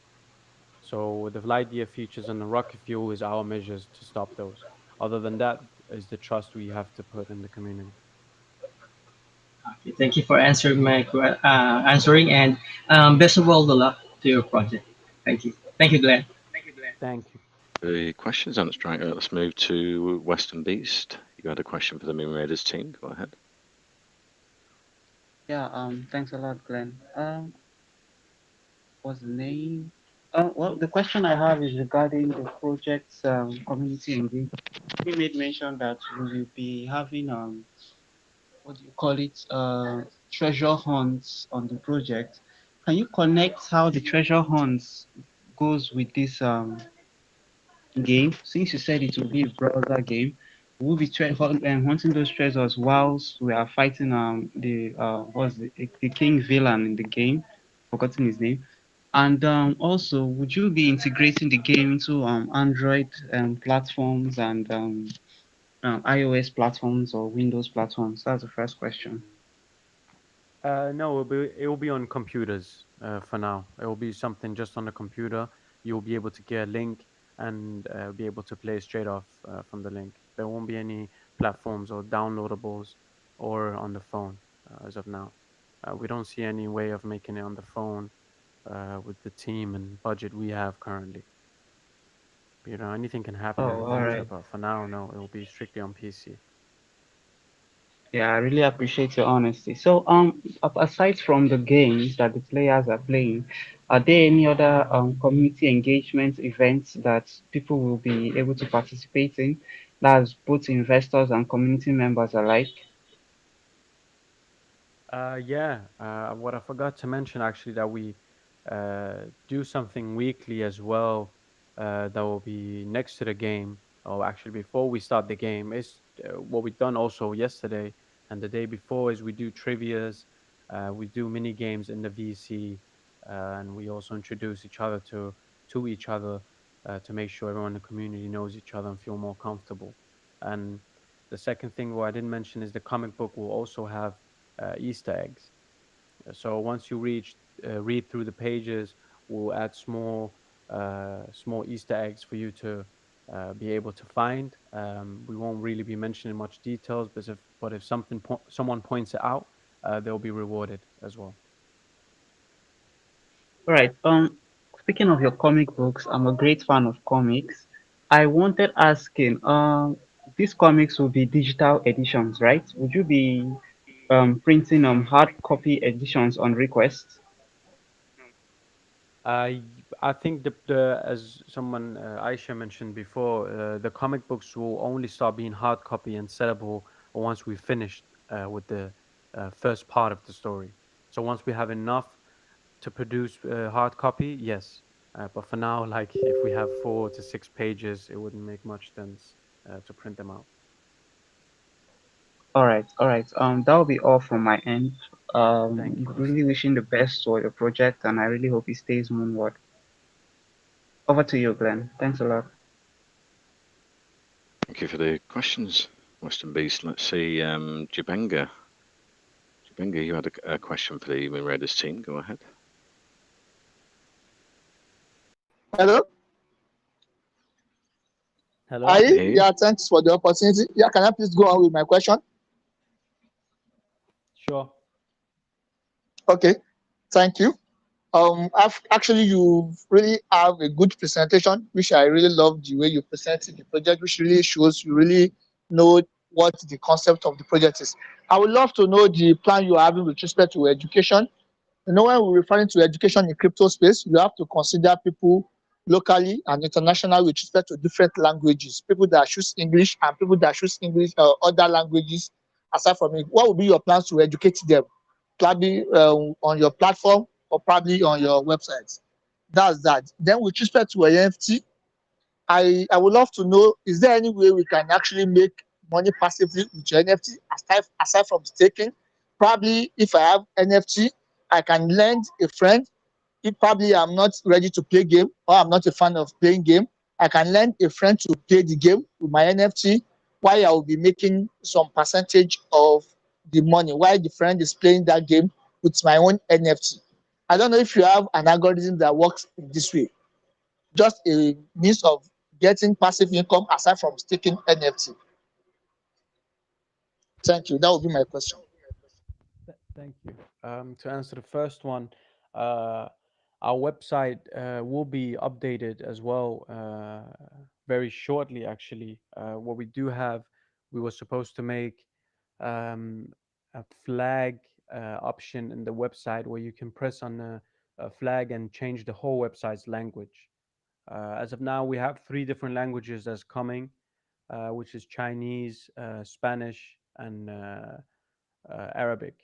So the light year features and the rocket fuel is our measures to stop those. Other than that, is the trust we have to put in the community. Okay, thank you for answering and best of all the luck to your project. Thank you. Thank you, Glenn. Thank you. The questions, Antstrike. Let's move to Western Beast. You had a question for the MoonRaiders team. Go ahead. Yeah, thanks a lot, Glenn. What's the name? Well, the question I have is regarding the project's community engagement. You made mention that we will be having what do you call it? Treasure hunts on the project. Can you connect how the treasure hunts goes with this game? Since you said it will be a browser game, we'll be hunting those treasures whilst we are fighting the what's the king villain in the game, forgotten his name. And also, would you be integrating the game into Android platforms and iOS platforms or Windows platforms? That's the first question. No, it will be on computers for now. It will be something just on the computer. You'll be able to get a link and be able to play straight off from the link. There won't be any platforms or downloadables or on the phone as of now. We don't see any way of making it on the phone with the team and budget we have currently. Anything can happen in the Oh, all future, right. but for now, no, it will be strictly on PC. Yeah, I really appreciate your honesty. So, aside from the games that the players are playing, are there any other community engagement events that people will be able to participate in? That's both investors and community members alike. Yeah. What I forgot to mention actually that we do something weekly as well. That will be next to the game, or actually before we start the game. Is what we've done also yesterday and the day before is we do trivia's, we do mini games in the VC, and we also introduce each other to each other to make sure everyone in the community knows each other and feel more comfortable. And the second thing what I didn't mention is the comic book will also have Easter eggs. So once you read through the pages, we'll add small Easter eggs for you to be able to find. We won't really be mentioning much details, but if someone points it out, they'll be rewarded as well. All right. Speaking of your comic books, I'm a great fan of comics. I wanted asking, these comics will be digital editions, right? Would you be printing hard copy editions on request? I think the as someone Aisha mentioned before, the comic books will only start being hard copy and sellable once we finished with the first part of the story. So once we have enough to produce hard copy, yes. But for now, like if we have 4 to 6 pages, it wouldn't make much sense to print them out. All right, all right. That will be all from my end. Thank you, Really Mr. wishing the best for your project, and I really hope it stays moonward. Over to you, Glenn. Thanks a lot. Thank you for the questions, Western Beast. Let's see, Jibenga. Jibenga, you had a question for the MoonRaiders team. Go ahead. Hello. Hello. Can Hi. hear you. Yeah, thanks for the opportunity. Yeah, can I please go on with my question? Sure. Okay. Thank you. Actually, you really have a good presentation, which I really love the way you presented the project, which really shows you really know what the concept of the project is. I would love to know the plan you are having with respect to education. When we're referring to education in crypto space, you have to consider people locally and international with respect to different languages, people that choose English and people that choose English or other languages aside from it. What would be your plans to educate them? Probably on your platform or probably on your website. That's that. Then with respect to NFT, I would love to know, is there any way we can actually make money passively with your NFT aside from staking? Probably if I have NFT, I can lend a friend. If probably I'm not ready to play game or I'm not a fan of playing game, I can lend a friend to play the game with my NFT while I will be making some percentage of the money while the friend is playing that game with my own NFT. I don't know if you have an algorithm that works in this way, just a means of getting passive income aside from staking NFT. Thank you. That would be my question. Thank you. To answer the first one, uh, our website will be updated as well very shortly. Actually, what we do have, We were supposed to make um, a flag option in the website where you can press on a flag and change the whole website's language. As of now, we have three different languages that's coming, which is Chinese, Spanish, and Arabic.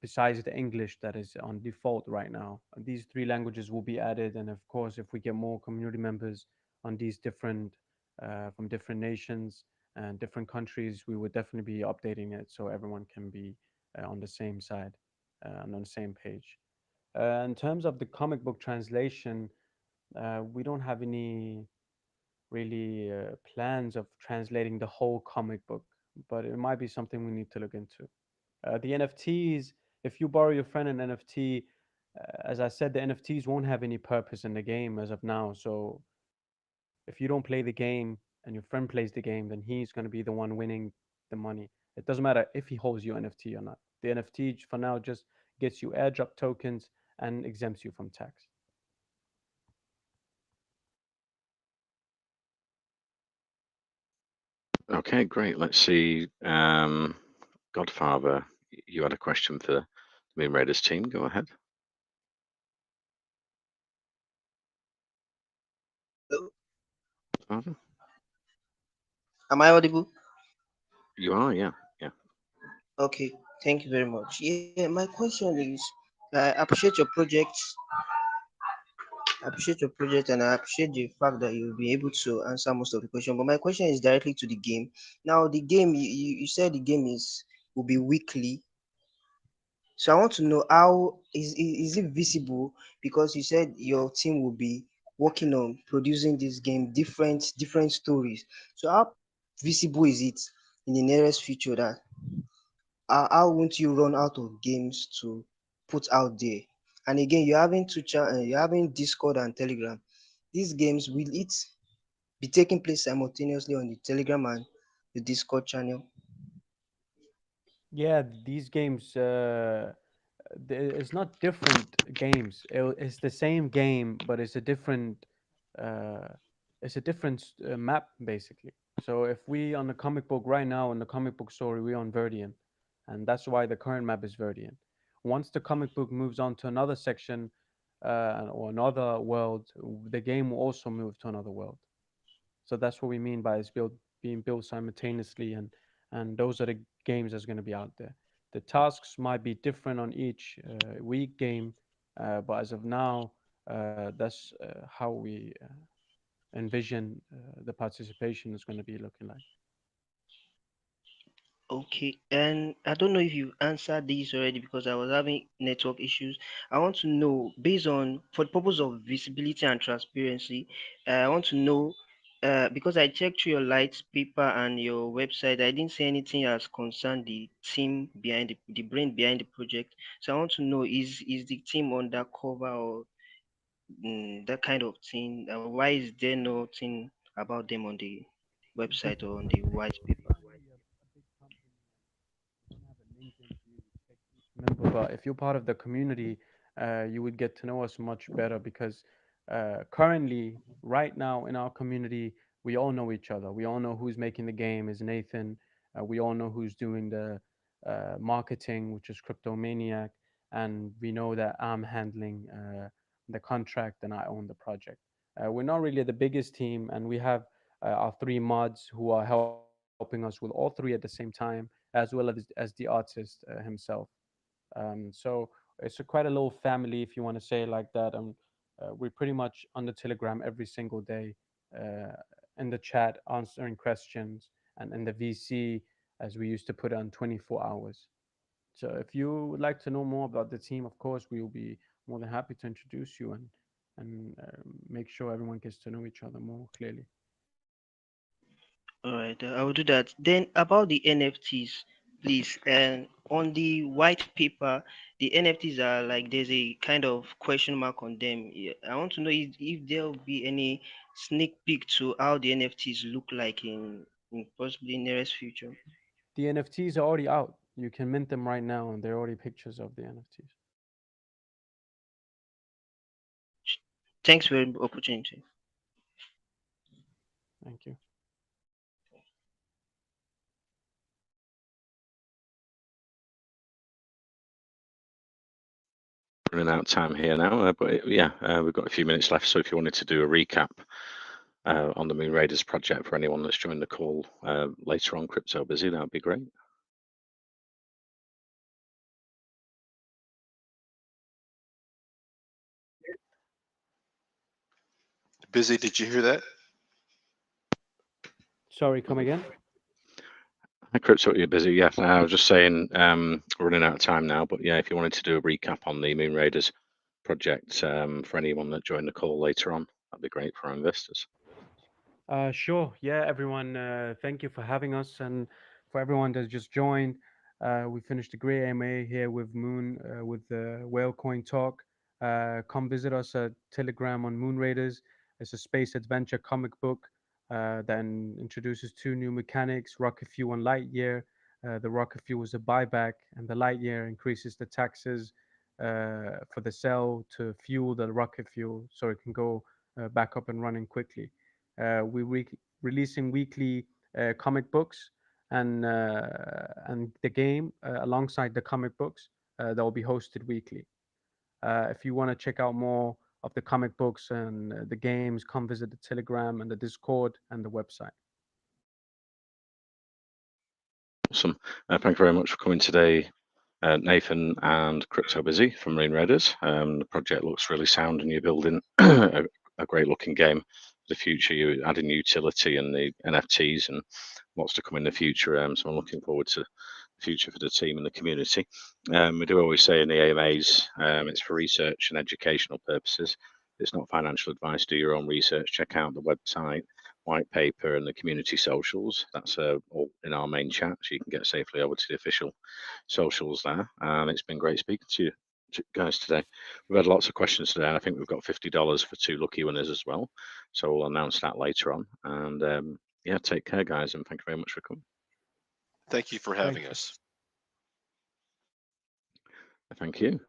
Besides the English that is on default right now, these three languages will be added, and of course, if we get more community members on these different from different nations and different countries, we would definitely be updating it so everyone can be on the same side and on the same page. In terms of the comic book translation, we don't have any really plans of translating the whole comic book, but it might be something we need to look into. The NFTs, if you borrow your friend an NFT, as I said, the NFTs won't have any purpose in the game as of now. So if you don't play the game and your friend plays the game, then he's going to be the one winning the money. It doesn't matter if he holds your NFT or not. The NFT for now just gets you airdrop tokens and exempts you from tax. Okay, great. Let's see. Godfather, you had a question for the Moon Raiders team. Go ahead. Hello? Godfather? Am I audible? You are, yeah. Yeah. Okay, thank you very much. Yeah, my question is, I appreciate your project. I appreciate your project, and I appreciate the fact that you'll be able to answer most of the question. But my question is directly to the game. Now, the game you said the game is will be weekly. So I want to know how is it visible? Because you said your team will be working on producing this game, different stories. So how visible is it in the nearest future that how won't you run out of games to put out there? And again, you're having Discord and Telegram. These games, will it be taking place simultaneously on the Telegram and the Discord channel? Yeah, these games, it's not different games. It's the same game, but uh, it's a different map basically. So if we on the comic book right now in the comic book story, we're on Verdian, and that's why the current map is Verdian. Once the comic book moves on to another section or another world, the game will also move to another world. So that's what we mean by it's being built simultaneously, and those are the games that's going to be out there. The tasks might be different on each week game, but as of now, that's how we envision the participation is going to be looking like. Okay, and I don't know if you answered this already because I was having network issues. I want to know, based on, for the purpose of visibility and transparency, I want to know, because I checked through your lights paper and your website, I didn't see anything as concerned the team behind the brain behind the project. So I want to know, is the team undercover or that kind of thing? Why is there nothing about them on the Because website or on the white we're paper? really a big company and we don't have a LinkedIn for you to check each member. But if you're part of the community, you would get to know us much better because currently, right now in our community, we all know each other. We all know who's making the game is Nathan. We all know who's doing the marketing, which is Cryptomaniac, and we know that I'm handling the contract and I own the project. We're not really the biggest team, and we have our three mods who are helping us with all three at the same time, as well as the artist himself. So it's quite a little family, if you want to say it like that. And we're pretty much on the Telegram every single day, uh, in the chat, answering questions, and in the VC, as we used to put on 24 hours. So if you would like to know more about the team, of course, we will be more than happy to introduce you and make sure everyone gets to know each other more clearly. All right, I will do that. Then about the NFTs, please. And on the white paper, the NFTs are like there's a kind of question mark on them. Yeah, I want to know if there will be any sneak peek to how the NFTs look like in possibly nearest future. The NFTs are already out. You can mint them right now, and they're already pictures of the NFTs. Thanks for the opportunity. Thank you. running out of time here now, but yeah, we've got a few minutes left. So if you wanted to do a recap on the MoonRaiders project for anyone that's joined the call later on, Crypto Busy, that would be great. Busy, did you hear that? Sorry, come again? Hi, Crypto, you're busy. Yeah, I was just saying we're running out of time now, but yeah, if you wanted to do a recap on the MoonRaiders project for anyone that joined the call later on, that'd be great for our investors. Sure. Yeah, everyone, thank you for having us. And for everyone that's just joined, we finished a great AMA here with Moon, with the Whale Coin Talk. Come visit us at Telegram on MoonRaiders. It's a space adventure comic book that introduces two new mechanics, Rocket Fuel and Lightyear. The Rocket Fuel is a buyback, and the Lightyear increases the taxes for the cell to fuel the rocket fuel so it can go back up and running quickly. We're releasing weekly comic books and the game alongside the comic books that will be hosted weekly. If you want to check out more of the comic books and the games, come visit the Telegram and the Discord and the website. Awesome. Thank you very much for coming today, Nathan and Crypto Busy from MoonRaiders. The project looks really sound, and you're building a great looking game for the future. You're adding utility and the NFTs and lots to come in the future. So I'm looking forward to the future for the team and the community. We do always say in the AMAs, it's for research and educational purposes. It's not financial advice. Do your own research. Check out the website, white paper, and the community socials. That's all in our main chat, so you can get safely over to the official socials there. And it's been great speaking to you guys today. We've had lots of questions today, and I think we've got $50 for 2 lucky winners as well. So we'll announce that later on. And yeah, take care, guys, and thank you very much for coming. Thank you for having us. Thank you.